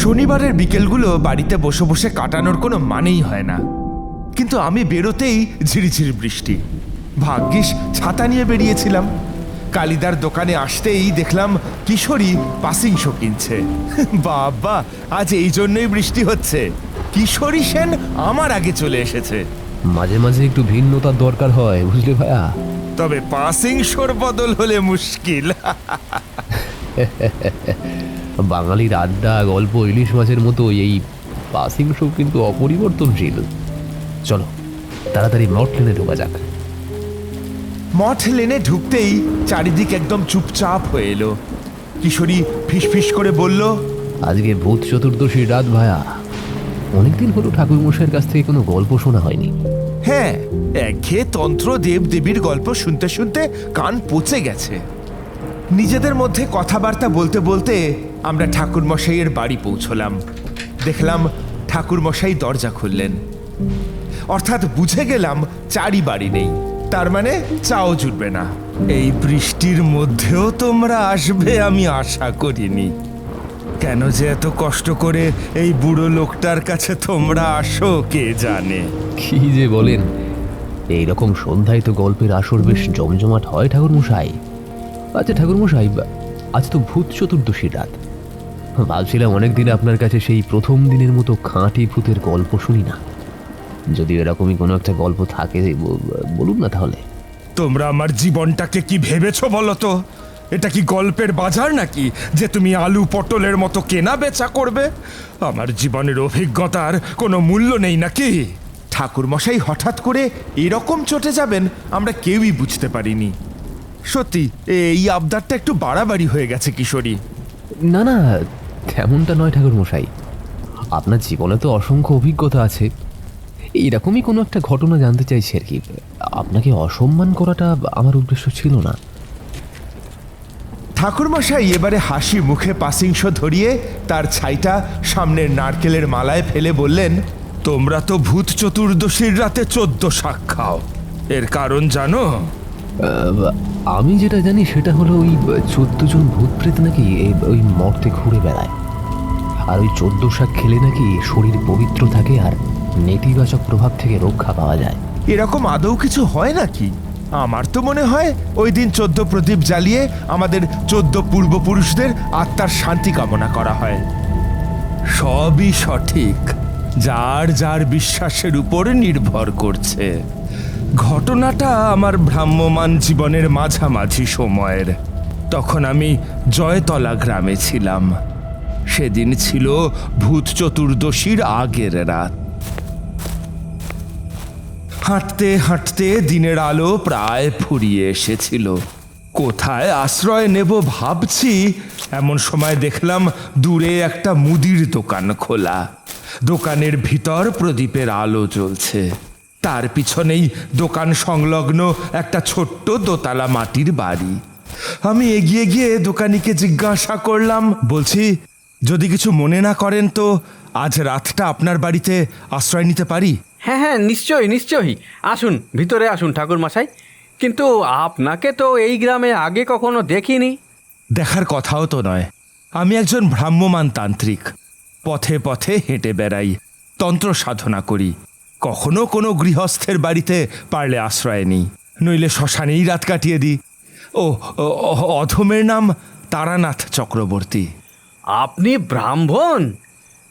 শনিবারের বিকেলগুলো বাড়িতে বসে বসে কাটানোর কোনো মানেই হয় না, কিন্তু আমি বেরোতেই ঝিরিঝিরি বৃষ্টি। ভাগ্যিস ছাতা নিয়ে বেরিয়েছিলাম। কালিদার দোকানে আসতেই দেখলাম কিশোরী পাসিং শো কিনছে। বাবা, আজ এই জন্যই বৃষ্টি হচ্ছে। কিশোরী সেন আমার আগে চলে এসেছে। মাঝে মাঝে একটু ভিন্নতার দরকার হয়, বুঝলে ভাইয়া। তবে পাসিং শোর বদল হলে মুশকিল। বাঙালির আড্ডা, গল্প, ইলিশ মাছের মতো এই পাসিং শো কিন্তু অপরিবর্তনশীল। চলো তাড়াতাড়ি মঠ লেনে ঢোকা যাক। মঠ লেনে ঢুকতেই চারিদিক একদম চুপচাপ হয়ে এলো। কিশোরী ফিসফিস করে বলল, আজকে ভূত চতুর্দশীর রাত ভাইয়া। অনেকদিন হলো ঠাকুর মশাইয়ের কাছ থেকে কোনো গল্প শোনা হয়নি। হ্যাঁ, একঘেয়ে তন্ত্র দেব দেবীর গল্প শুনতে শুনতে কান পচে গেছে। নিজেদের মধ্যে কথাবার্তা বলতে বলতে আমরা ঠাকুর মশাইয়ের বাড়ি পৌঁছলাম। দেখলাম ঠাকুর মশাই দরজা খুললেন, অর্থাৎ বুঝে গেলাম চারি বাড়ি নেই, তার মানে চাও জুটবে না। এই বৃষ্টির মধ্যেও তোমরা আসবে আমি আশা করিনি। কেন যে এত কষ্ট করে এই বুড়ো লোকটার কাছে তোমরা আসো কে জানে। কি যে বলেন, এইরকম সন্ধ্যায় তো গল্পের আসর বেশ জমজমাট হয় ঠাকুর মশাই। আচ্ছা ঠাকুর মশাই, আজ তো ভূত চতুর্দশীর রাত। ভাবছিলাম অনেকদিন আপনার কাছে সেই প্রথম দিনের মতো খাঁটি ভূতের গল্প শুনি না। যদি এরকমই কোনো একটা গল্প থাকে বলুন না তাহলে। তোমরা আমার জীবনটাকে কি ভেবেছো বলো তো? এটা কি গল্পের বাজার নাকি যে তুমি আলু পটলের মতো কেনা বেচা করবে? আমার জীবনের অভিজ্ঞতার কোনো মূল্য নেই নাকি? ঠাকুর মশাই হঠাৎ করে এরকম চটে যাবেন আমরা কেউই বুঝতে পারিনি। সত্যি এই আবদারটা একটু বাড়াবাড়ি হয়ে গেছে কিশোরী। না না, তেমনটা নয় ঠাকুর মশাই। আপনার জীবনে তো অসংখ্য অভিজ্ঞতা আছে। এইরকমই কোনো একটা ঘটনা জানতে চাইছি আর কি। আপনাকে অসম্মান করাটা আমার উদ্দেশ্য ছিল না। ঠাকুরমশাই এবারে হাসি মুখে পাসিং শো ধরিয়ে তার ছাইটা সামনের নারকেলের মালায় ফেলে বললেন, তোমরা তো ভূত চতুর্দশীর রাতে 14 শাক খাও, এর কারণ জানো? আমি যেটা জানি সেটা হলো ওই 14 জন ভূত প্রেত নাকি ওই মর্তে ঘুরে বেড়ায়, আর ওই 14 শাক খেলে নাকি শরীর পবিত্র থাকে আর নেতিবাচক প্রভাব থেকে রক্ষা পাওয়া যায়। এরকম আদৌ কিছু হয় নাকি? আমার তো মনে হয় ওই দিন 14 প্রদীপ জ্বালিয়ে আমাদের 14 পূর্বপুরুষদের আত্মার শান্তি কামনা করা হয়। সবই সঠিক, যার যার বিশ্বাসের উপর নির্ভর করছে। ঘটনাটা আমার ভ্রাম্যমান জীবনের মাঝামাঝি সময়ের। তখন আমি জয়তলা গ্রামে ছিলাম। সেদিন ছিল ভূত চতুর্দশীর আগের রাত। হাঁটতে হাঁটতে দিনের আলো প্রায় ফুরিয়ে এসেছিল। কোথায় আশ্রয় নেব ভাবছি, এমন সময় দেখলাম দূরে একটা মুদির দোকান খোলা। দোকানের ভিতর প্রদীপের আলো জ্বলছে, তার পিছনেই দোকান সংলগ্ন একটা ছোট্ট দোতলা মাটির বাড়ি। আমি এগিয়ে গিয়ে দোকানিকে জিজ্ঞাসা করলাম, বলছি যদি কিছু মনে না করেন তো আজ রাতটা আপনার বাড়িতে আশ্রয় নিতে পারি? হ্যাঁ হ্যাঁ, নিশ্চয়ই নিশ্চয়ই, আসুন ভিতরে আসুন ঠাকুর মশাই। কিন্তু আপনাকে তো এই গ্রামে আগে কখনো দেখিনি। দেখার কথাও তো নয়, আমি একজন ভ্রাম্যমান তান্ত্রিক। পথে পথে হেঁটে বেড়াই, তন্ত্র সাধনা করি। কখনো কোনো গৃহস্থের বাড়িতে পারলে আশ্রয় নিই, নইলে শ্মশানেই রাত কাটিয়ে দিই। ও অধমের নাম তারানাথ চক্রবর্তী। আপনি ব্রাহ্মণ?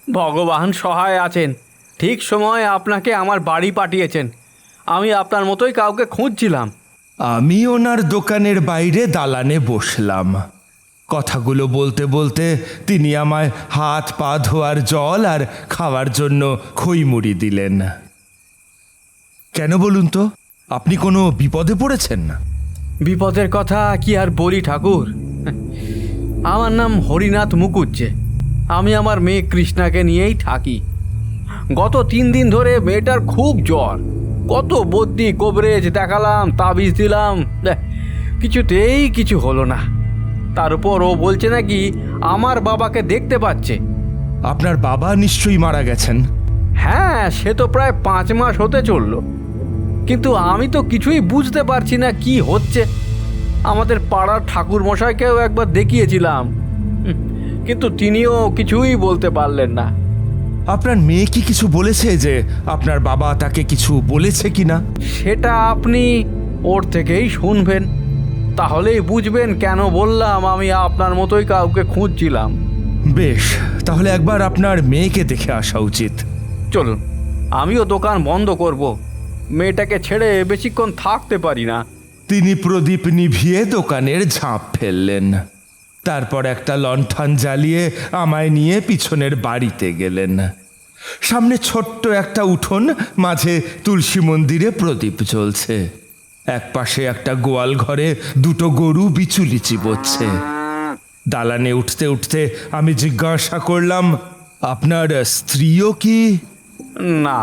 ভগবান সহায় আছেন, ঠিক সময় আপনাকে আমার বাড়ি পাঠিয়েছেন। আমি আপনার মতোই কাউকে খুঁজছিলাম। আমি ওনার দোকানের বাইরে দালানে বসলাম। কথাগুলো বলতে বলতে তিনি আমায় হাত পা ধোয়ার জল আর খাওয়ার জন্য খইমুড়ি দিলেন। কেন বলুন তো, আপনি কোনো বিপদে পড়েছেন না? বিপদের কথা কি আর বলি ঠাকুর। আমার নাম হরিনাথ মুকুজ্জে। আমি আমার মেয়ে কৃষ্ণাকে নিয়েই থাকি। গত 3 দিন ধরে মেয়েটার খুব জ্বর। কত বদ্যি কবরেজ দেখালাম, তাবিজ দিলাম, কিছুতেই কিছু হলো না। তার উপর ও বলছে নাকি আমার বাবাকে দেখতে পাচ্ছে। আপনার বাবা নিশ্চয়ই মারা গেছেন। হ্যাঁ, সে তো প্রায় 5 মাস হতে চললো, কিন্তু আমি তো কিছুই বুঝতে পারছি না কি হচ্ছে। আমাদের পাড়ার ঠাকুর মশাইকেও একবার দেখিয়েছিলাম, কিন্তু তিনিও কিছুই বলতে পারলেন না। আপনার মেয়ে কি কিছু বলেছে যে আপনার বাবা তাকে কিছু বলেছে কিনা? সেটা আপনি ওর থেকেই শুনবেন, তাহলেই বুঝবেন কেন বললাম আমি আপনার মতোই কাউকে খুঁজছিলাম। বেশ, তাহলে একবার আপনার মেয়েকে দেখে আসা উচিত। চলুন, আমিও দোকান বন্ধ করব, মেয়েটাকে ছেড়ে বেশিক্ষণ থাকতে পারি না। তিনি প্রদীপ নিভিয়ে দোকানের ঝাঁপ ফেললেন, তারপর একটা লণ্ঠন জ্বালিয়ে আমায় নিয়ে পিছনের বাড়িতে গেলেন। সামনে ছোট্ট একটা উঠোন, মাঝে তুলসী মন্দিরে প্রদীপ জ্বলছে। এক পাশে একটা গোয়াল ঘরে দুটো গরু বিচুলি চিবোচ্ছে। দালানে উঠতে উঠতে আমি জিজ্ঞাসা করলাম, আপনার স্ত্রীও কি? না,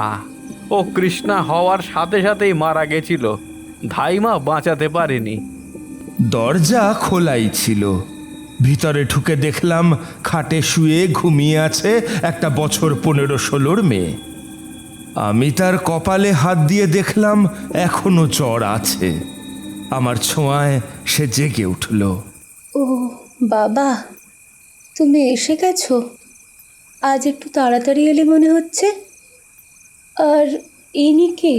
ও কৃষ্ণা হওয়ার সাথে সাথেই মারা গেছিল, ধাইমা বাঁচাতে পারেনি। দরজা খোলাই ছিল। ভিতরে ঢুকে দেখলাম খাটে শুয়ে ঘুমিয়ে আছে একটা বছর 15-16 মেয়ে। আমি তার কপালে হাত দিয়ে দেখলাম এখনো জ্বর আছে। আমার ছোঁয়ায় সে জেগে উঠল। ও বাবা, তুমি এসে গেছো? আজ একটু তাড়াতাড়ি এলে মনে হচ্ছে। আর ইনি কে?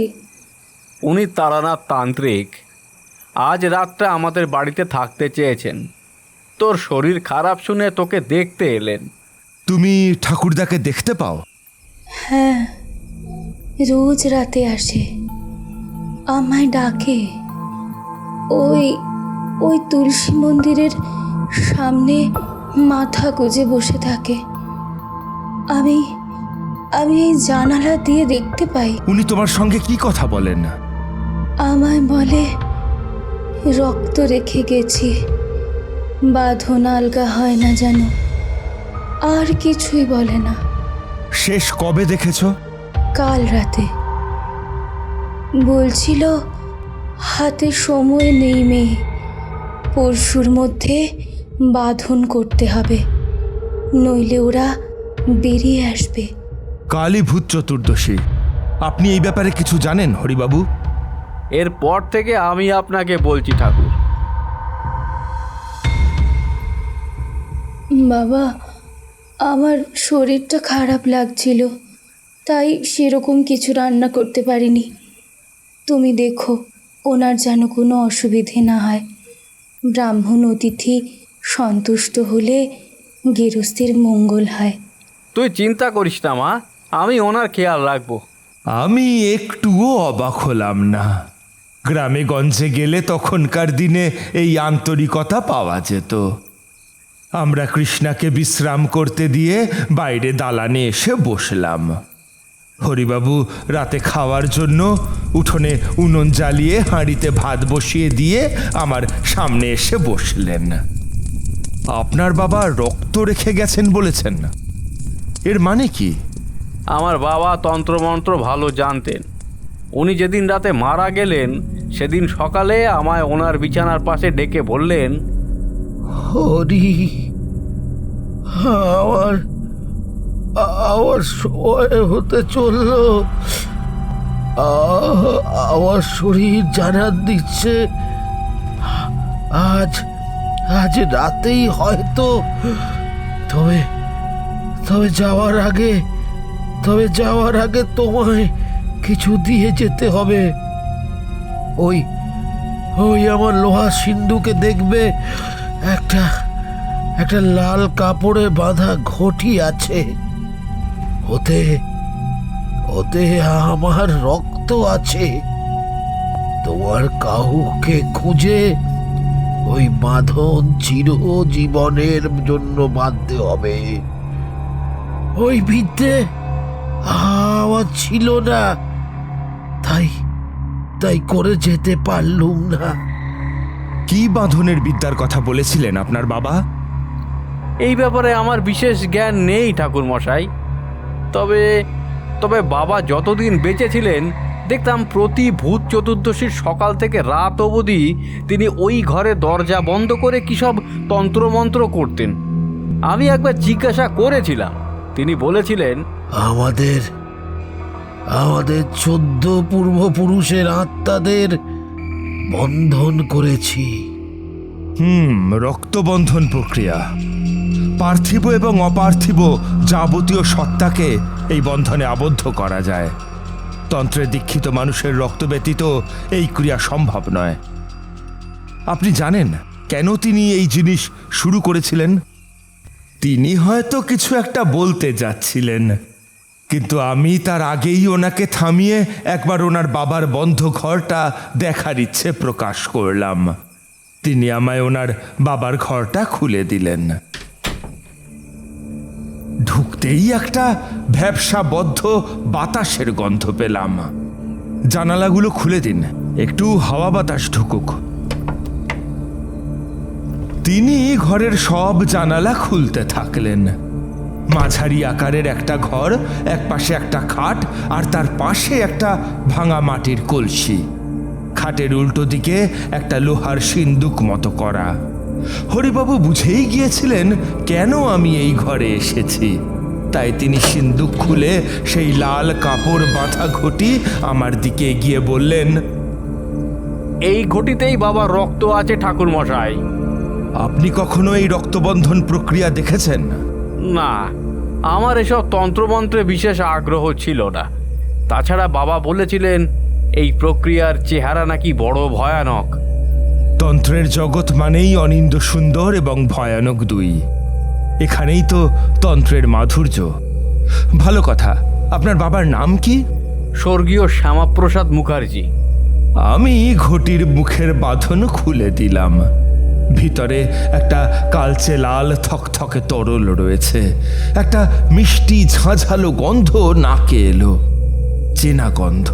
উনি তারানাথ তান্ত্রিক। আজ রাতটা আমাদের বাড়িতে থাকতে চেয়েছেন। তোর শরীর খারাপ শুনে তোকে দেখতে এলেন। তুমি ঠাকুরদাকে দেখতে পাও? হ্যাঁ, রোজ রাতে আসে, আমায় ডাকে। ওই ওই তুলসী মন্দিরের সামনে মাথা গুজে বসে থাকে। আমি আমি এই জানালা দিয়ে দেখতে পাই। উনি তোমার সঙ্গে কি কথা বলেন? আমায় বলে রক্ত রেখে গেছি, বাঁধন আলগা হয় না যেন। আর কিছুই বলে না। শেষ কবে দেখেছো? কাল রাতে। বলছিল হাতে সময় নেই মেয়ে, পরশুর মধ্যে বাঁধন করতে হবে, নইলে ওরা বেরিয়ে আসবে। কালই ভূত চতুর্দশী। আপনি এই ব্যাপারে কিছু জানেন হরিবাবু? এরপর থেকে আমি আপনাকে বলছি ঠাকুর। বাবা, আমার শরীরটা খারাপ লাগছিল, তাই সেরকম কিছু রান্না করতে পারিনি। তুমি দেখো ওনার যেন কোনো অসুবিধে না হয়। ব্রাহ্মণ অতিথি সন্তুষ্ট হলে গৃহস্থের মঙ্গল হয়। তুই চিন্তা করিস না মা, আমি ওনার খেয়াল রাখবো। আমি একটুও অবাক হলাম না। গ্রামে গঞ্জে গেলে তখনকার দিনে এই আন্তরিকতা পাওয়া যেত। আমরা কৃষ্ণাকে বিশ্রাম করতে দিয়ে বাইরে দালানে এসে বসলাম। হরিবাবু রাতে খাওয়ার জন্য উঠোনে উনুন জ্বালিয়ে হাঁড়িতে ভাত বসিয়ে দিয়ে আমার সামনে এসে বসলেন। আপনার বাবা রক্ত রেখে গেছেন বলেছেন, এর মানে কি? আমার বাবা তন্ত্রমন্ত্র ভালো জানতেন। উনি যেদিন রাতে মারা গেলেন সেদিন সকালে আমায় ওনার বিছানার পাশে ডেকে বললেন, হরি, আমার আমার সময় হতে চলল। আমার শরীর জানান দিচ্ছে আজ আজ রাতেই হয়তো। তবে তবে যাওয়ার আগে তোমায় কিছু দিয়ে যেতে হবে। ওই ওই আমার লোহা সিন্ধুকে দেখবে, একটা লাল কাপড়ে বাঁধা ঘটি আছে। ওতে আমার রক্ত আছে। তোমার কাউকে খুঁজে ওই বাঁধন চিরজীবনের জন্য বাঁধতে হবে। ওই বিদ্যে আমার ছিল না, তাই করে যেতে পারলুম না। কি বাঁধনের বিদ্যার কথা বলেছিলেন আপনার বাবা? এই ব্যাপারে আমার বিশেষ জ্ঞান নেই ঠাকুর মশাই। তবে বাবা যতদিন বেঁচে ছিলেন দেখতাম প্রতি ভূত চতুর্দশীর সকাল থেকে রাত অবধি তিনি ওই ঘরে দরজা বন্ধ করে কী সব তন্ত্রমন্ত্র করতেন। আমি একবার জিজ্ঞাসা করেছিলাম, তিনি বলেছিলেন, আমাদের 14 পূর্বপুরুষের আত্মাদের বন্ধন করেছি। রক্তবন্ধন প্রক্রিয়া। পার্থিব এবং অপার্থিব যাবতীয় সত্তাকে এই বন্ধনে আবদ্ধ করা যায়। তন্ত্রে দীক্ষিত মানুষের রক্ত ব্যতীত এই ক্রিয়া সম্ভব নয়। আপনি জানেন কেন তিনি এই জিনিস শুরু করেছিলেন? তিনি হয়তো কিছু একটা বলতে যাচ্ছিলেন, কিন্তু আমি তার আগেই ওনাকে থামিয়ে একবার ওনার বাবার বন্ধ ঘরটা দেখার ইচ্ছে প্রকাশ করলাম। তিনি আমায় ওনার বাবার ঘরটা খুলে দিলেন। ঢুকতেই একটা ভ্যাপসাবদ্ধ বাতাসের গন্ধ পেলাম। জানালাগুলো খুলে দিন, একটু হাওয়া বাতাস ঢুকুক। তিনি ঘরের সব জানালা খুলতে থাকলেন। মাঝারি আকারের একটা ঘর, এক পাশে একটা খাট, আর তার পাশে একটা ভাঙা মাটির কলসি। খাটের উল্টো দিকে একটা লোহার সিন্দুক মতো করা। হরিবাবু বুঝেই গিয়েছিলেন কেন আমি এই ঘরে এসেছি, তাই তিনি সিন্দুক খুলে সেই লাল কাপড় বাঁধা ঘটি আমার দিকে এগিয়ে বললেন, এই ঘটিতেই বাবার রক্ত আছে ঠাকুর মশাই। আপনি কখনো এই রক্তবন্ধন প্রক্রিয়া দেখেছেন? না, আমার এসব তন্ত্রমন্ত্রে বিশেষ আগ্রহ ছিল না। তাছাড়া বাবা বলেছিলেন এই প্রক্রিয়ার চেহারা নাকি বড় ভয়ানক। তন্ত্রের জগৎ মানেই অনিন্দ্য সুন্দর এবং ভয়ানক দুই। এখানেই তো তন্ত্রের মাধুর্য। ভালো কথা, আপনার বাবার নাম কি? স্বর্গীয় শ্যামাপ্রসাদ মুখার্জি। আমি ঘটির মুখের বাঁধন খুলে দিলাম। ভিতরে একটা কালচে লাল থকথকে তরল রয়েছে। একটা মিষ্টি ঝাঁঝালো গন্ধ নাকে এলো, চেনা গন্ধ,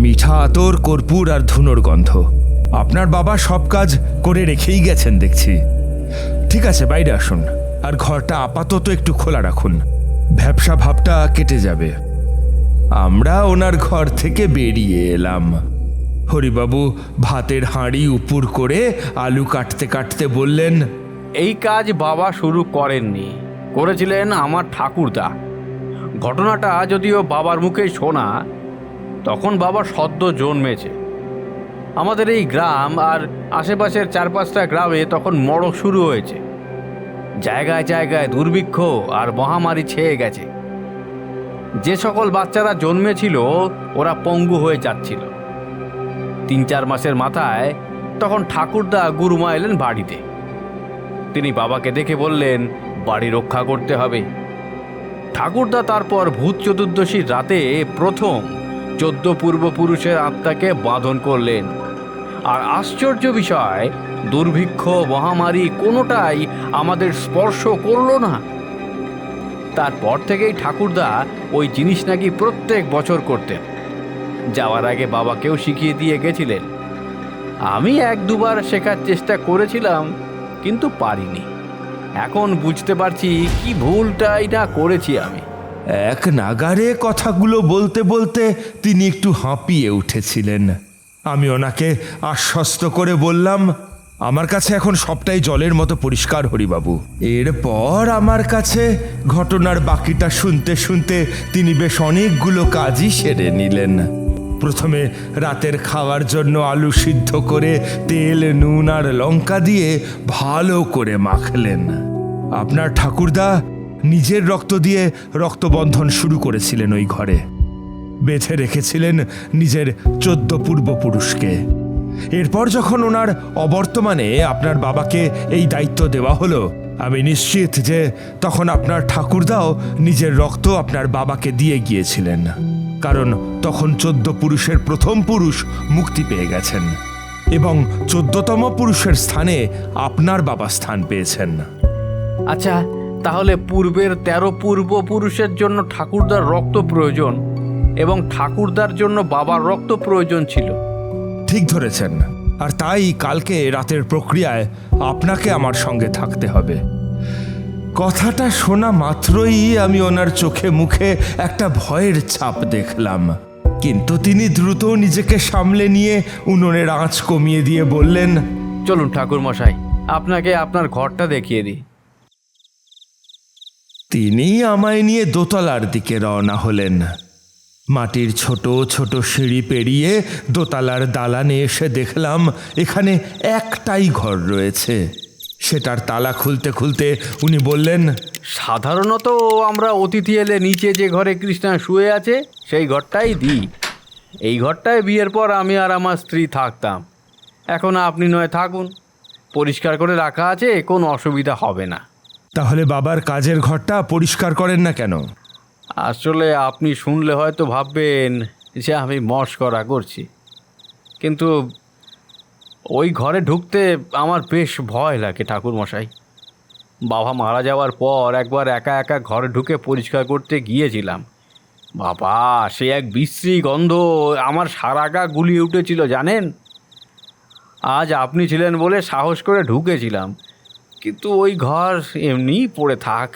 মিঠা আতর, কর্পূর আর ধুনোর গন্ধ। আপনার বাবা সব কাজ করে রেখেই গেছেন দেখছি। ঠিক আছে, বাইরে আসুন, আর ঘরটা আপাতত একটু খোলা রাখুন, ভ্যাপসা ভাবটা কেটে যাবে। আমরা ওনার ঘর থেকে বেরিয়ে এলাম। হরিবাবু ভাতের হাঁড়ি উপুর করে আলু কাটতে কাটতে বললেন, এই কাজ বাবা শুরু করেননি, করেছিলেন আমার ঠাকুরদা। ঘটনাটা যদিও বাবার মুখে শোনা, তখন বাবা সদ্য জন্মেছে। আমাদের এই গ্রাম আর আশেপাশের 4-5টা গ্রামে তখন মড়ক শুরু হয়েছে। জায়গায় জায়গায় দুর্ভিক্ষ আর মহামারী ছেয়ে গেছে। যে সকল বাচ্চারা জন্মেছিল ওরা পঙ্গু হয়ে যাচ্ছিল। 3-4 মাসের মাথায় তখন ঠাকুরদা গুরুমা এলেন বাড়িতে। তিনি বাবাকে দেখে বললেন বাড়ি রক্ষা করতে হবে। ঠাকুরদা তারপর ভূত চতুর্দশীর রাতে প্রথম 14 পূর্বপুরুষের আত্মাকে বাঁধন করলেন। আর আশ্চর্য বিষয়, দুর্ভিক্ষ মহামারী কোনোটাই আমাদের স্পর্শ করল না। তারপর থেকেই ঠাকুরদা ওই জিনিস নাকি প্রত্যেক বছর করতেন। যাওয়ার আগে বাবাকেও শিখিয়ে দিয়ে গেছিলেন। আমি 1-2 বার শেখার চেষ্টা করেছিলাম, কিন্তু পারিনি। এখন বুঝতে পারছি কি ভুলটাই না করেছি আমি। এক নাগারে কথাগুলো বলতে বলতে তিনি একটু হাঁপিয়ে উঠেছিলেন। আমি ওনাকে আশ্বস্ত করে বললাম, আমার কাছে এখন সবটাই জলের মতো পরিষ্কার হরিবাবু। এরপর আমার কাছে ঘটনার বাকিটা শুনতে শুনতে তিনি বেশ অনেকগুলো কাজই সেরে নিলেন। প্রথমে রাতের খাওয়ার জন্য আলু সিদ্ধ করে তেল, নুন আর লঙ্কা দিয়ে ভালো করে মাখলেন। আপনার ঠাকুরদা নিজের রক্ত দিয়ে রক্তবন্ধন শুরু করেছিলেন ওই ঘরে। বেঁধে রেখেছিলেন নিজের 14 পূর্বপুরুষকে। এরপর যখন ওনার অবর্তমানে আপনার বাবাকে এই দায়িত্ব দেওয়া হলো, আমি নিশ্চিত যে তখন আপনার ঠাকুরদাও নিজের রক্ত আপনার বাবাকে দিয়ে গিয়েছিলেন, কারণ তখন 14 পুরুষের প্রথম পুরুষ মুক্তি পেয়ে গেছেন এবং 14তম পুরুষের স্থানে আপনার বাবা স্থান পেয়েছেন। আচ্ছা, তাহলে পূর্বের 13 পূর্বপুরুষের জন্য ঠাকুরদার রক্ত প্রয়োজন এবং ঠাকুরদার জন্য বাবার রক্ত প্রয়োজন ছিল। ঠিক ধরেছেন। আর তাই কালকে রাতের প্রক্রিয়ায় আপনাকে আমার সঙ্গে থাকতে হবে। কথাটা শোনা মাত্রই আমি ওনার চোখে মুখে একটা ভয়ের ছাপ দেখলাম, কিন্তু তিনি দ্রুত নিজেকে সামলে নিয়ে উনুনের আঁচ কমিয়ে দিয়ে বললেন, চলুন ঠাকুর মশাই, আপনাকে আপনার ঘরটা দেখিয়ে দিই। তিনি আমায় নিয়ে দোতলার দিকে রওনা হলেন। মাটির ছোট ছোট সিঁড়ি পেরিয়ে দোতলার দালানে এসে দেখলাম এখানে একটাই ঘর রয়েছে। সেটার তালা খুলতে খুলতে উনি বললেন, সাধারণত আমরা অতিথি এলে নিচে যে ঘরে কৃষ্ণা শুয়ে আছে সেই ঘরটাই দিই। এই ঘরটায় বিয়ের পর আমি আর আমার স্ত্রী থাকতাম। এখন আপনি নয় থাকুন, পরিষ্কার করে রাখা আছে, কোনো অসুবিধা হবে না। তাহলে বাবার কাজের ঘরটা পরিষ্কার করেন না কেন? আসলে আপনি শুনলে হয়তো ভাববেন যে আমি মশকরা করছি, কিন্তু ওই ঘরে ঢুকতে আমার বেশ ভয় লাগে ঠাকুরমশাই। বাবা মারা যাওয়ার পর একবার একা একা ঘরে ঢুকে পরিষ্কার করতে গিয়েছিলাম। বাবা, সে এক বিশ্রী গন্ধ আমার সারা গা গুলিয়ে উঠেছিল জানেন। আজ আপনি ছিলেন বলে সাহস করে ঢুকেছিলাম, কিন্তু ওই ঘর এমনিই পড়ে থাক।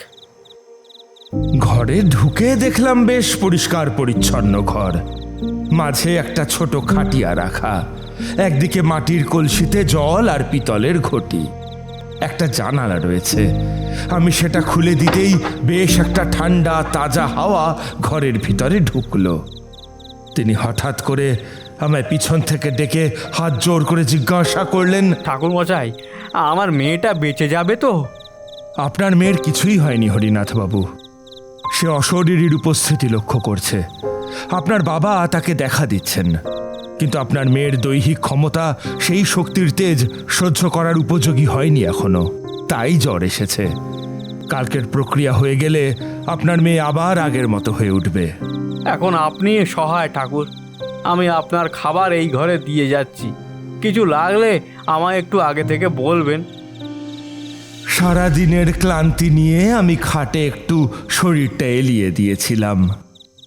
ঘরে ঢুকে দেখলাম বেশ পরিষ্কার পরিচ্ছন্ন ঘর। মাঝে একটা ছোট খাটিয়া রাখা, একদিকে মাটির কলসিতে জল আর পিতলের ঘটি। একটা জানালা রয়েছে, আমি সেটা খুলে দিতেই বেশ একটা ঠান্ডা তাজা হাওয়া ঘরের ভিতরে ঢুকলো। তিনি হঠাৎ করে আমায় পিছন থেকে ডেকে হাত জোর করে জিজ্ঞাসা করলেন, ঠাকুরমশাই, আমার মেয়েটা বেঁচে যাবে তো? আপনার মেয়ের কিছুই হয়নি হরিনাথ বাবু। সে অশরীরীর উপস্থিতি লক্ষ্য করছে। আপনার বাবা তাকে দেখা দিচ্ছেন, কিন্তু আপনার মেয়ের দৈহিক ক্ষমতা সেই শক্তির তেজ সহ্য করার উপযোগী হয়নি এখনো, তাই জ্বর এসেছে। কালকের প্রক্রিয়া হয়ে গেলে আপনার মেয়ে আবার আগের মতো হয়ে উঠবে। এখন আপনি সহায় ঠাকুর, আমি আপনার খাবার এই ঘরে দিয়ে যাচ্ছি। কিছু লাগলে আমায় একটু আগে থেকে বলবেন। সারা দিনের ক্লান্তি নিয়ে আমি খাটে একটু শরীরটা এলিয়ে দিয়েছিলাম।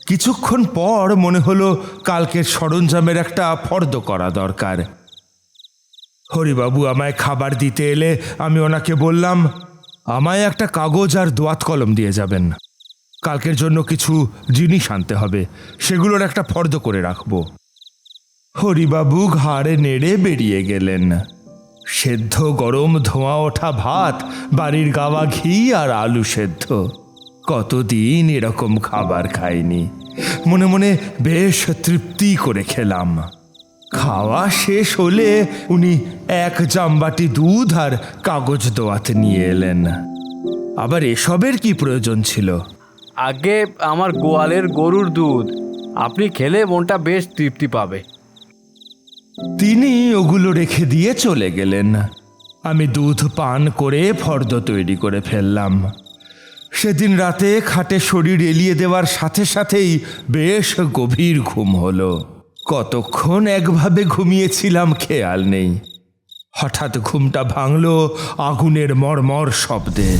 কিছুক্ষণ পর মনে হলো কালকের সরঞ্জামের একটা ফর্দ করা দরকার। হরিবাবু আমায় খাবার দিতে এলে আমি ওনাকে বললাম, আমায় একটা কাগজ আর দোয়াত কলম দিয়ে যাবেন। কালকের জন্য কিছু জিনিস আনতে হবে, সেগুলোর একটা ফর্দ করে রাখবো। হরিবাবু ঘাড়ে নেড়ে বেরিয়ে গেলেন। সেদ্ধ গরম ধোঁয়া ওঠা ভাত, বাড়ির গাওয়া ঘি আর আলু সেদ্ধ। কতদিন এরকম খাবার খাইনি। মনে মনে বেশ তৃপ্তি করে খেলাম। খাওয়া শেষ হলে উনি এক জামবাটি দুধ আর কাগজ দোয়াতে নিয়ে এলেন। আবার এসবের কি প্রয়োজন ছিল? আগে আমার গোয়ালের গরুর দুধ, আপনি খেলে মনটা বেশ তৃপ্তি পাবে। তিনি ওগুলো রেখে দিয়ে চলে গেলেন। আমি দুধ পান করে ফর্দ তৈরি করে ফেললাম। সেদিন রাতে খাটে শরীর এলিয়ে দেওয়ার সাথে সাথেই বেশ গভীর ঘুম হলো। কতক্ষণ একভাবে ঘুমিয়েছিলাম খেয়াল নেই। হঠাৎ ঘুমটা ভাঙল আগুনের মরমর শব্দে।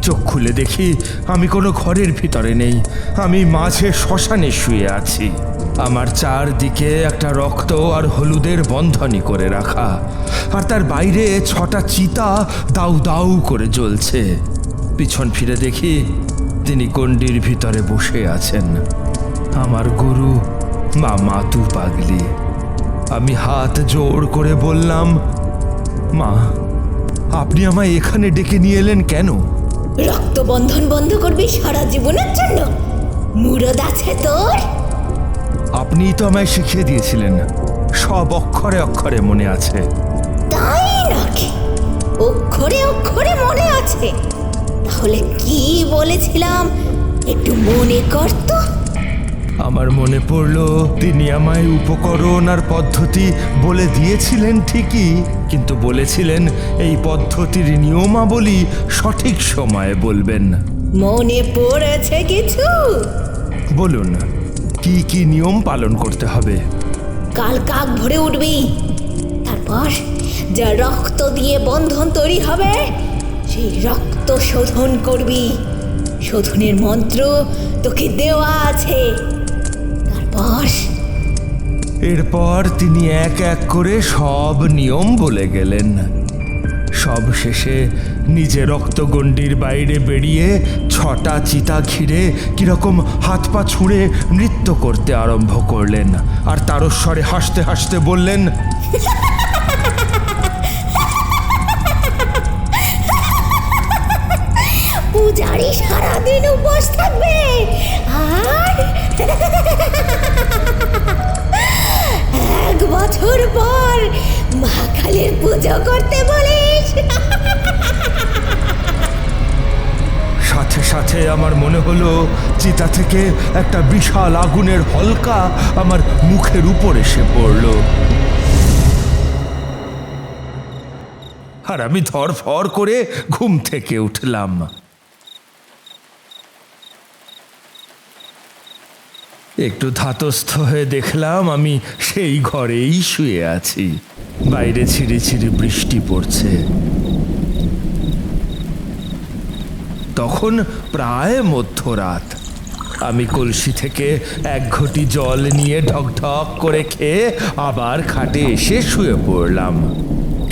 চোখ খুলে দেখি আমি কোনো ঘরের ভিতরে নেই, আমি মাঝে শ্মশানে শুয়ে আছি। আমার চারদিকে একটা রক্ত আর হলুদের বন্ধনী করে রাখা, আর তার বাইরে 6টা চিতা দাউ দাউ করে জ্বলছে। পিছন ফিরে দেখি তিনি গণ্ডির ভিতরে বসে আছেন, আমার গুরু মা মাতু পাগলি। আমি হাত জোড় করে বললাম, মা, আপনি আমায় এখানে ডেকে নিয়ে এলেন কেন? রক্তবন্ধন বন্ধ করবি সারা জীবনের জন্য? মুরদ আছে তোর? আপনিই তো আমায় শিখিয়ে দিয়েছিলেন, সব অক্ষরে অক্ষরে মনে আছে। তাই নাকি? অক্ষরে অক্ষরে মনে আছে? তাহলে কি বলেছিলাম একটু মনে কর তো। আমার মনে পড়ল তিনি আমায় উপকরণ আর পদ্ধতি বলে দিয়েছিলেন ঠিকই, কিন্তু বলেছিলেন এই পদ্ধতির নিয়মাবলী সঠিক সময়ে বলবেন। মনে পড়েছে কিছু? বলুন, কি কি নিয়ম পালন করতে হবে? কাল কাক ভরে উঠবি, তারপর যা রক্ত দিয়ে বন্ধন তৈরি হবে সেই রক্ত শোধন করবি। শোধনের মন্ত্র তোকে দেওয়া আছে। এরপর তিনি এক এক করে সব নিয়ম বলে গেলেন। সব শেষে নিজে রক্তগণ্ডির বাইরে বেরিয়ে 6টা চিতা ঘিরে কিরকম হাত পা ছুঁড়ে নৃত্য করতে আরম্ভ করলেন, আর তারস্বরে হাসতে হাসতে বললেন, পূজারি সারাদিন উপোস থাকবে, আর 1 বছর পর মহাকালের পুজো করতে বলিস? সাথে সাথে আমার মনে হলো চিতা থেকে একটা বিশাল আগুনের হলকা আমার মুখের উপর এসে পড়ল, আর আমি ধরফর করে ঘুম থেকে উঠলাম। একটু ধাতস্থ হয়ে দেখলাম আমি সেই ঘরেই শুয়ে আছি। বাইরে ছিঁড়ে ছিঁড়ে বৃষ্টি পড়ছে। তখন প্রায় মধ্যরাত। আমি কলসি থেকে 1 ঘটি জল নিয়ে ঢকঢক করে খেয়ে আবার খাটে এসে শুয়ে পড়লাম,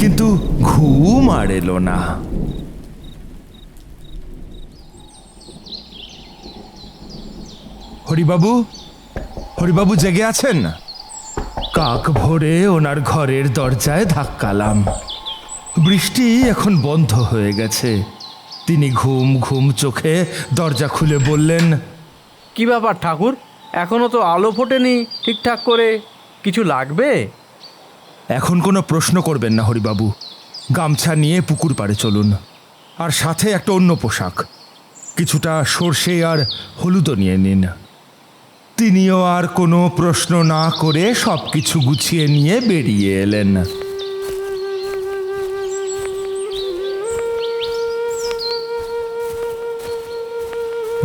কিন্তু ঘুম আর এলো না। হরিবাবু, হরিবাবু জেগে আছেন? কাক ভোরে ওনার ঘরের দরজায় ধাক্কালাম। বৃষ্টি এখন বন্ধ হয়ে গেছে। তিনি ঘুম ঘুম চোখে দরজা খুলে বললেন, কি ব্যাপার ঠাকুর, এখনো তো আলো ফোটেনি ঠিকঠাক করে, কিছু লাগবে? এখন কোনো প্রশ্ন করবেন না হরিবাবু। গামছা নিয়ে পুকুর পাড়ে চলুন, আর সাথে একটা অন্য পোশাক, কিছুটা সর্ষে আর হলুদও নিয়ে নিন। তিনিও আর কোনো প্রশ্ন না করে সব কিছু গুছিয়ে নিয়ে বেরিয়ে এলেন।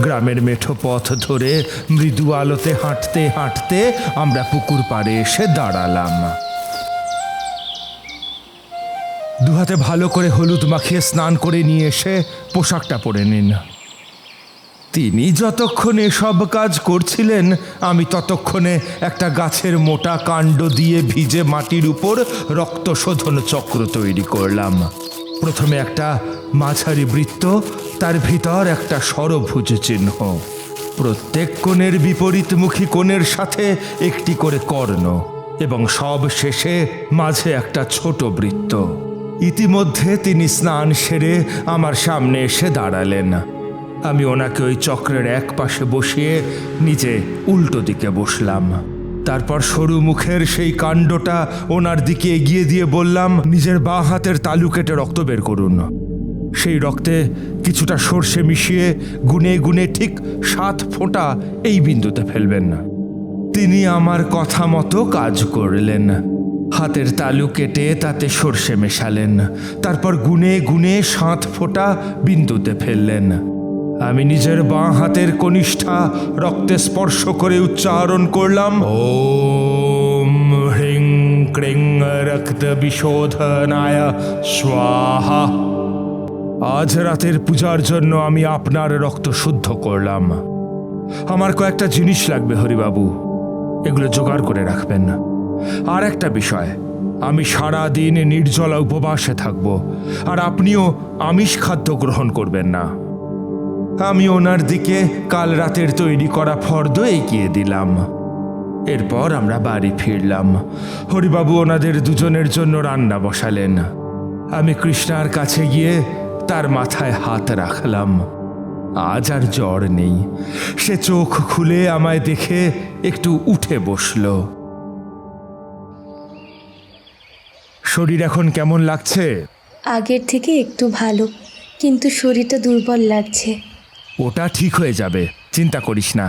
গ্রামের মেঠো পথ ধরে মৃদু আলোতে হাঁটতে হাঁটতে আমরা পুকুর পাড়ে এসে দাঁড়ালাম। দুহাতে ভালো করে হলুদ মাখিয়ে স্নান করে নিয়ে এসে পোশাকটা পরে নিন। তিনি যতক্ষণ এসব কাজ করছিলেন, আমি ততক্ষণে একটা গাছের মোটা কাণ্ড দিয়ে ভিজে মাটির উপর রক্ত শোধন চক্র তৈরি করলাম। প্রথমে একটা মাঝারি বৃত্ত, তার ভিতর একটা ষড়ভুজ চিহ্ন, প্রত্যেক কোণের বিপরীতমুখী কোণের সাথে একটি করে কর্ণ, এবং সব শেষে মাঝে একটা ছোট বৃত্ত। ইতিমধ্যে তিনি স্নান সেরে আমার সামনে এসে দাঁড়ালেন। আমি ওনাকে ওই চক্রের এক পাশে বসিয়ে নিজে উল্টো দিকে বসলাম। তারপর সরু মুখের সেই কাণ্ডটা ওনার দিকে এগিয়ে দিয়ে বললাম, নিজের বাঁ হাতের তালু কেটে রক্ত বের করুন। সেই রক্তে কিছুটা সর্ষে মিশিয়ে গুনে গুনে ঠিক 7 ফোঁটা এই বিন্দুতে ফেলবেন। তিনি আমার কথা মতো কাজ করলেন। হাতের তালু কেটে তাতে সর্ষে মেশালেন, তারপর গুনে গুনে 7 ফোঁটা বিন্দুতে ফেললেন। আমি নিজের বাঁ হাতের কনিষ্ঠা রক্তে স্পর্শ করে উচ্চারণ করলাম, ওম হ্রিং ক্রিং রক্ত বিশোধনায় স্বাহা। আজ রাতের পূজার জন্য আমি আপনার রক্ত শুদ্ধ করলাম। আমার কয়েকটা জিনিস লাগবে হরিবাবু, এগুলো জোগাড় করে রাখবেন। আর একটা বিষয়, আমি সারা দিন নির্জলা উপবাসে থাকব, আর আপনিও আমিষ খাদ্য গ্রহণ করবেন না। আমি ওনার দিকে কাল রাতের তৈরি করা ফর্দ এগিয়ে দিলাম। এরপর আমরা বাড়ি ফিরলাম। হরিবাবু ওনাদের দুজনের জন্য রান্না বসালেন। আমি কৃষ্ণার কাছে গিয়ে তার মাথায় হাত রাখলাম। আজ আর জ্বর নেই। সে চোখ খুলে আমায় দেখে একটু উঠে বসল। শরীর এখন কেমন লাগছে? আগের থেকে একটু ভালো, কিন্তু শরীরটা দুর্বল লাগছে। ওটা ঠিক হয়ে যাবে, চিন্তা করিস না।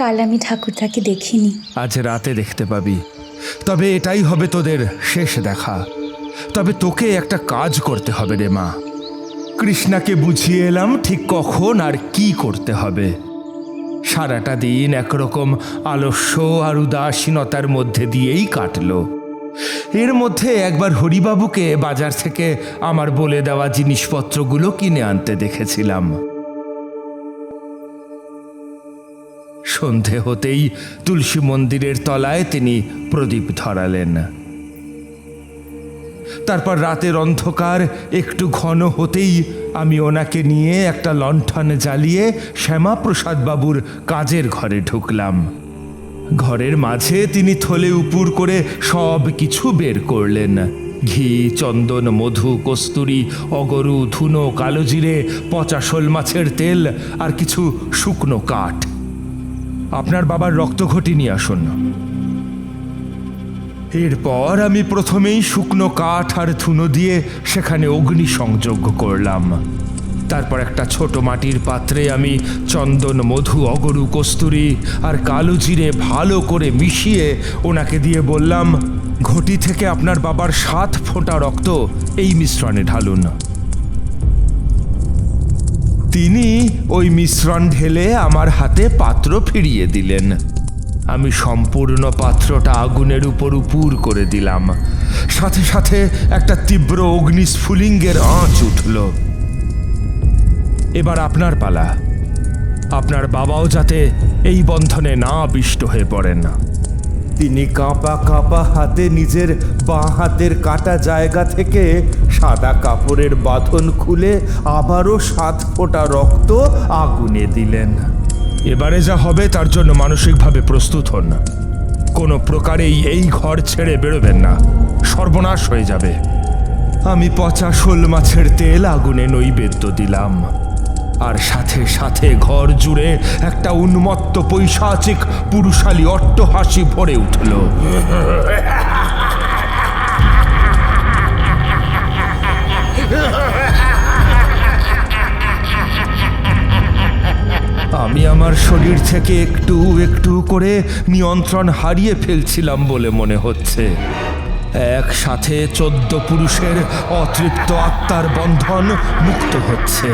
কাল আমি ঠাকুরটাকে দেখিনি। আজ রাতে দেখতে পাবি। তবে এটাই হবে তোদের শেষ দেখা। তবে তোকে একটা কাজ করতে হবে রে মা। কৃষ্ণাকে বুঝিয়ে এলাম ঠিক কখন আর কি করতে হবে। সারাটা দিন একরকম আলস্য আর উদাসীনতার মধ্যে দিয়েই কাটলো। এর মধ্যে একবার হরিবাবুকে বাজার থেকে আমার বলে দেওয়া জিনিসপত্রগুলো কিনে আনতে দেখেছিলাম। সন্ধে হতেই তুলসী মন্দিরের তলায় তিনি প্রদীপ ধরালেন। তারপর রাতের অন্ধকার একটু ঘন হতেই আমি ওনাকে নিয়ে একটা লণ্ঠন জ্বালিয়ে শ্যামাপ্রসাদ বাবুর কাজের ঘরে ঢুকলাম। ঘরের মাঝে তিনি থলে উপুর করে সব কিছু বের করলেন। ঘি, চন্দন, মধু, কস্তুরি, অগরু, ধুনো, কালোজিরে, পচা শোল মাছের তেল আর কিছু শুকনো কাঠ। আপনার বাবার রক্তঘটি নিয়ে আসুন। এরপর আমি প্রথমেই শুকনো কাঠ আর ধুনো দিয়ে সেখানে অগ্নি সংযোগ করলাম। তারপর একটা ছোট মাটির পাত্রে আমি চন্দন, মধু, অগরু, কস্তুরি আর কালো জিরে ভালো করে মিশিয়ে ওনাকে দিয়ে বললাম, ঘটি থেকে আপনার বাবার 7 ফোঁটা রক্ত এই মিশ্রণে ঢালুন। তিনি ওই মিশ্রণ ঢেলে আমার হাতে পাত্র ফিরিয়ে দিলেন। আমি সম্পূর্ণ পাত্রটা আগুনের উপর উপুর করে দিলাম। সাথে সাথে একটা তীব্র অগ্নিস্ফুলিঙ্গের আঁচ উঠল। এবার আপনার পালা। আপনার বাবাও যাতে এই বন্ধনে না আবিষ্ট হয়ে পড়েন। তিনি কাঁপা কাঁপা হাতে নিজের বাঁ হাতের কাটা জায়গা থেকে সাদা কাপড়ের বাঁধন খুলে আবারও 7 ফোঁটা রক্ত আগুনে দিলেন। এবারে যা হবে তার জন্য মানসিকভাবে প্রস্তুত হন। কোনো প্রকারেই এই ঘর ছেড়ে বেরোবেন না, সর্বনাশ হয়ে যাবে। আমি পচা শোল মাছের তেল আগুনে নৈবেদ্য দিলাম, আর সাথে সাথে ঘর জুড়ে একটা উন্মত্ত পৈশাচিক পুরুষালী অট্টহাসি ভরে উঠল। আমি আমার শরীর থেকে একটু একটু করে নিয়ন্ত্রণ হারিয়ে ফেলছিলাম বলে মনে হচ্ছে। একসাথে 14 পুরুষের অতৃপ্ত আত্মার বন্ধন মুক্ত হচ্ছে।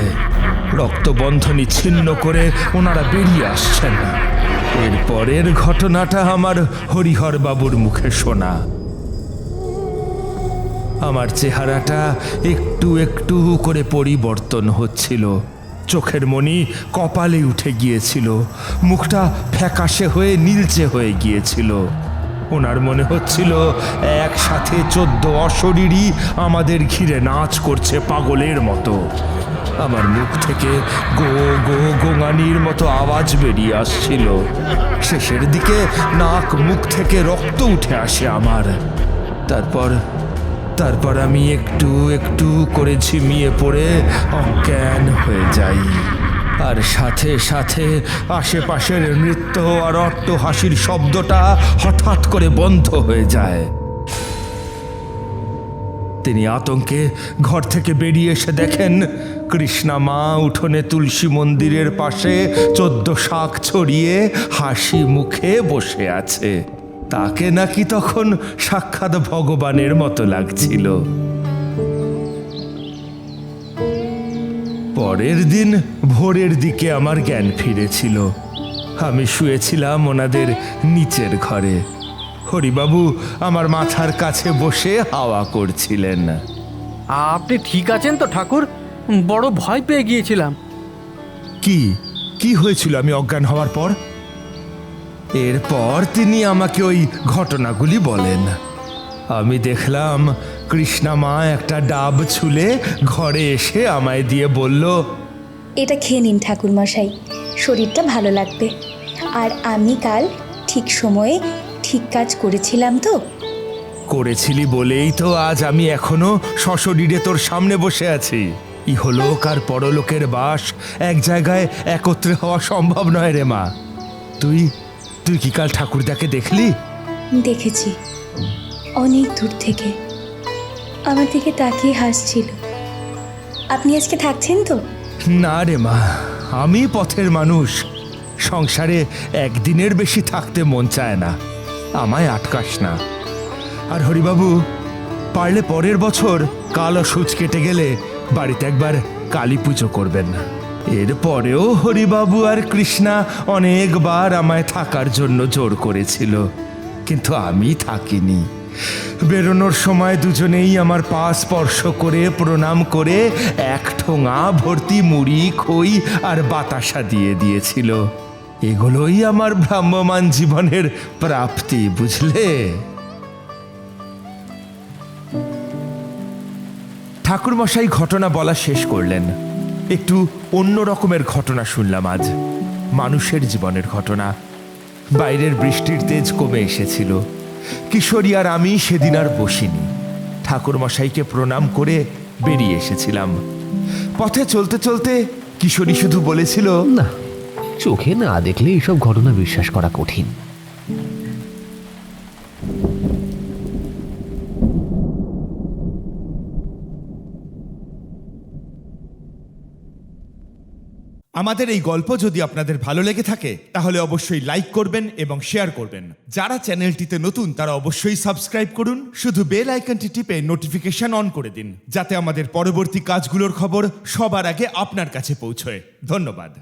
রক্তবন্ধনী ছিন্ন করে ওনারা বেরিয়ে আসছেন। এরপরের ঘটনাটা আমার হরিহর বাবুর মুখে শোনা। আমার চেহারাটা একটু একটু করে পরিবর্তন হচ্ছিল। চোখের মণি কপালে উঠে গিয়েছিল, মুখটা ফ্যাকাশে হয়ে নীলচে হয়ে গিয়েছিল। ওনার মনে হচ্ছিল একসাথে 14 অশরীরই আমাদের ঘিরে নাচ করছে পাগলের মতো। আমার মুখ থেকে গো গো গোঙানির মতো আওয়াজ বেরিয়ে আসছিল। শেষের দিকে নাক মুখ থেকে রক্ত উঠে আসে আমার। তারপর আমি একটু একটু করে ঝিমিয়ে পড়ে অজ্ঞান হয়ে যাই। আর সাথে সাথে আশেপাশের নৃত্য আর অট্টহাসির শব্দটা হঠাৎ করে বন্ধ হয়ে যায়। তিনি আতঙ্কে ঘর থেকে বেরিয়ে এসে দেখেন কৃষ্ণা মা উঠোনে তুলসী মন্দিরের পাশে 14 শাক ছড়িয়ে হাসি মুখে বসে আছে। তাকে নাকি তখন সাক্ষাৎ ভগবানের মতো লাগছিল। পরের দিন ভোরের দিকে আমার জ্ঞান ফিরেছিল। আমি শুয়েছিলাম ওনাদের নিচের ঘরে। হরিবাবু আমার মাথার কাছে বসে হাওয়া করছিলেন। আপনি ঠিক আছেন তো ঠাকুর? বড় ভয় পেয়ে গিয়েছিলাম। কি হয়েছিল আমি অজ্ঞান হওয়ার পর? এরপর তিনি আমাকে ওই ঘটনাগুলি বলেন। আমি দেখলাম কৃষ্ণা মা একটা ডাব ছুলে ঘরে এসে আমায় দিয়ে বলল, এটা খেয়ে নিন ঠাকুরমশাই, শরীরটা ভালো লাগবে। আর আমি কাল ঠিক সময়ে ঠিক কাজ করেছিলাম তো। করেছিলি বলেই তো আজ আমি এখনো সশরীরে তোর সামনে বসে আছি। ইহলোক আর পরলোকের বাস এক জায়গায় একত্রে হওয়া সম্ভব নয় রে মা। তুই কি কাল ঠাকুরদাকে দেখলি? দেখেছি, অনেক দূর থেকে আমার দিকে তাকিয়ে হাসছিল। আপনি আজকে থাকছেন তো? না রে মা, আমি পথের মানুষ। সংসারে একদিনের বেশি থাকতে মন চায় না। আমায় আটকাস না। আর হরিবাবু, পারলে পরের বছর কালো সূচ কেটে গেলে বাড়িতে একবার কালী পুজো করবেন। এরপরেও হরিবাবু আর কৃষ্ণা অনেকবার আমায় থাকার জন্য জোর করেছিল, কিন্তু আমি থাকিনি। বেরোনোর সময় দুজনেই আমার পা স্পর্শ করে প্রণাম করে 1 ঠোঙা ভর্তি মুড়ি, খই আর বাতাসা দিয়ে দিয়েছিল। এগুলোই আমার ভ্রাম্যমান জীবনের প্রাপ্তি, বুঝলে? ঠাকুরমশাই ঘটনা বলা শেষ করলেন। একটু অন্য রকমের ঘটনা শুনলাম আজ, মানুষের জীবনের ঘটনা। বাইরের বৃষ্টির তেজ কমে এসেছিল। কিশোরী আর আমি সেদিন আর বসিনি। ঠাকুরমশাইকে প্রণাম করে বেরিয়ে এসেছিলাম। পথে চলতে চলতে কিশোরী শুধু বলেছিল, না, চোখে না দেখলে এইসব ঘটনা বিশ্বাস করা কঠিন। আমাদের এই গল্প যদি আপনাদের ভালো লেগে থাকে তাহলে অবশ্যই লাইক করবেন এবং শেয়ার করবেন। যারা চ্যানেলটিতে নতুন তারা অবশ্যই সাবস্ক্রাইব করুন, শুধু বেল আইকনটি টিপে নোটিফিকেশন অন করে দিন, যাতে আমাদের পরবর্তী কাজগুলোর খবর সবার আগে আপনার কাছে পৌঁছয়। ধন্যবাদ।